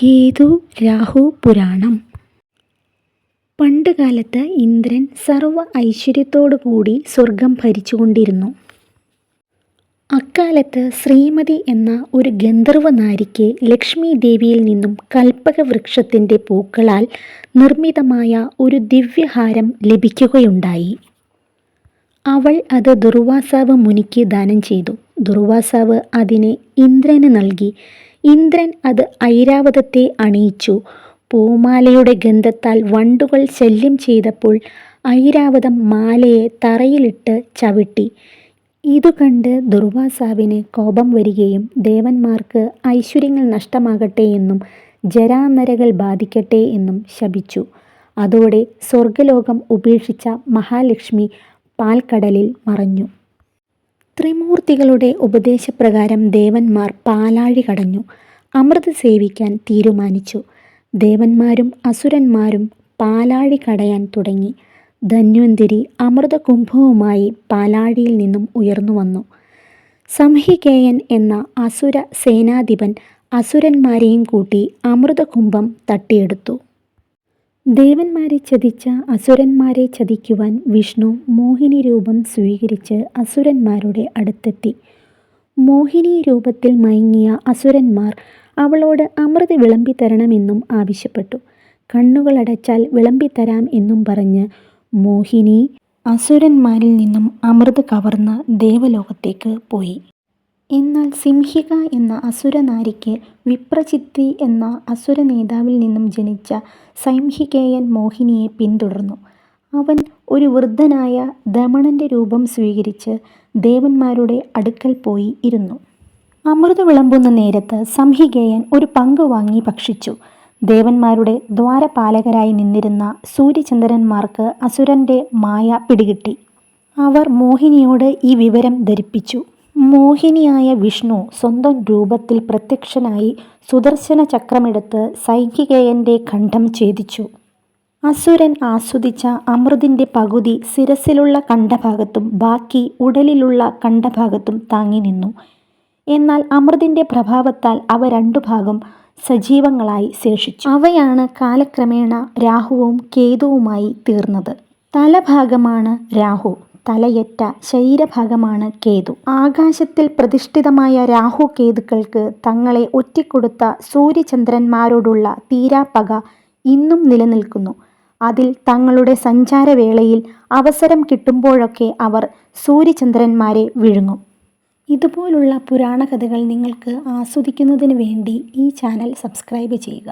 കേതു രാഹു പുരാണം. പണ്ടുകാലത്ത് ഇന്ദ്രൻ സർവ്വ ഐശ്വര്യത്തോടു കൂടി സ്വർഗം ഭരിച്ചുകൊണ്ടിരുന്നു. അക്കാലത്ത് ശ്രീമതി എന്ന ഒരു ഗന്ധർവ നാരിക്ക് ലക്ഷ്മി ദേവിയിൽ നിന്നും കൽപ്പകവൃക്ഷത്തിൻ്റെ പൂക്കളാൽ നിർമ്മിതമായ ഒരു ദിവ്യഹാരം ലഭിക്കുകയുണ്ടായി. അവൾ അത് ദുർവാസാവ് മുനിക്ക് ദാനം ചെയ്തു. ദുർവാസാവ് അതിനെ ഇന്ദ്രന് നൽകി. ഇന്ദ്രൻ അത് ഐരാവതത്തെ അണിയിച്ചു. പൂമാലയുടെ ഗന്ധത്താൽ വണ്ടുകൾ ശല്യം ചെയ്തപ്പോൾ ഐരാവതം മാലയെ തറയിലിട്ട് ചവിട്ടി. ഇതുകണ്ട് ദുർവാസാവിന് കോപം വരികയും ദേവന്മാർക്ക് ഐശ്വര്യങ്ങൾ നഷ്ടമാകട്ടെ എന്നും ജരാനരകൾ ബാധിക്കട്ടെ എന്നും ശപിച്ചു. അതോടെ സ്വർഗലോകം ഉപേക്ഷിച്ച മഹാലക്ഷ്മി പാൽക്കടലിൽ മറഞ്ഞു. ത്രിമൂർത്തികളുടെ ഉപദേശപ്രകാരം ദേവന്മാർ പാലാഴി കടഞ്ഞു അമൃത് സേവിക്കാൻ തീരുമാനിച്ചു. ദേവന്മാരും അസുരന്മാരും പാലാഴി കടയാൻ തുടങ്ങി. ധന്വന്തരി അമൃതകുംഭവുമായി പാലാഴിയിൽ നിന്നും ഉയർന്നു വന്നു. സംഹികേയൻ എന്ന അസുര സേനാധിപൻ അസുരന്മാരെയും കൂട്ടി അമൃതകുംഭം തട്ടിയെടുത്തു. ദേവന്മാരെ ചതിച്ച അസുരന്മാരെ ചതിക്കുവാൻ വിഷ്ണു മോഹിനി രൂപം സ്വീകരിച്ച് അസുരന്മാരുടെ അടുത്തെത്തി. മോഹിനി രൂപത്തിൽ മയങ്ങിയ അസുരന്മാർ അവളോട് അമൃത് വിളമ്പിത്തരണമെന്നും ആവശ്യപ്പെട്ടു. കണ്ണുകളടച്ചാൽ വിളമ്പിത്തരാം എന്നും പറഞ്ഞ് മോഹിനി അസുരന്മാരിൽ നിന്നും അമൃത് കവർന്ന് ദേവലോകത്തേക്ക് പോയി. എന്നാൽ സിംഹിക എന്ന അസുരനാരിക്ക് വിപ്രചിത്തി എന്ന അസുര നേതാവിൽ നിന്നും ജനിച്ച സംഹികേയൻ മോഹിനിയെ പിന്തുടർന്നു. അവൻ ഒരു വൃദ്ധനായ ദമണന്റെ രൂപം സ്വീകരിച്ച് ദേവന്മാരുടെ അടുക്കൽ പോയി ഇരുന്നു. അമൃത് വിളമ്പുന്ന നേരത്ത് സംഹികേയൻ ഒരു പങ്ക് വാങ്ങി ഭക്ഷിച്ചു. ദേവന്മാരുടെ ദ്വാരപാലകരായി നിന്നിരുന്ന സൂര്യചന്ദ്രന്മാർക്ക് അസുരന്റെ മായ പിടികിട്ടി. അവർ മോഹിനിയോട് ഈ വിവരം ധരിപ്പിച്ചു. മോഹിനിയായ വിഷ്ണു സ്വന്തം രൂപത്തിൽ പ്രത്യക്ഷനായി സുദർശന ചക്രമെടുത്ത് സംഹികേയന്റെ കണ്ഠം ഛേദിച്ചു. അസുരൻ ആസ്വദിച്ച അമൃതിൻ്റെ പകുതി ശിരസിലുള്ള കണ്ഠഭാഗത്തും ബാക്കി ഉടലിലുള്ള കണ്ഠഭാഗത്തും താങ്ങി നിന്നു. എന്നാൽ അമൃതിൻ്റെ പ്രഭാവത്താൽ അവ രണ്ടു ഭാഗം സജീവങ്ങളായി ശേഷിച്ചു. അവയാണ് കാലക്രമേണ രാഹുവും കേതുവുമായി തീർന്നത്. തലഭാഗമാണ് രാഹു, തലയറ്റ ശരീരഭാഗമാണ് കേതു. ആകാശത്തിൽ പ്രതിഷ്ഠിതമായ രാഹു കേതുക്കൾക്ക് തങ്ങളെ ഒറ്റിക്കൊടുത്ത സൂര്യചന്ദ്രന്മാരോടുള്ള തീരാപ്പക ഇന്നും നിലനിൽക്കുന്നു. അതിൽ തങ്ങളുടെ സഞ്ചാരവേളയിൽ അവസരം കിട്ടുമ്പോഴൊക്കെ അവർ സൂര്യചന്ദ്രന്മാരെ വിഴുങ്ങും. ഇതുപോലുള്ള പുരാണ കഥകൾ നിങ്ങൾക്ക് ആസ്വദിക്കുന്നതിന് വേണ്ടി ഈ ചാനൽ സബ്സ്ക്രൈബ് ചെയ്യുക.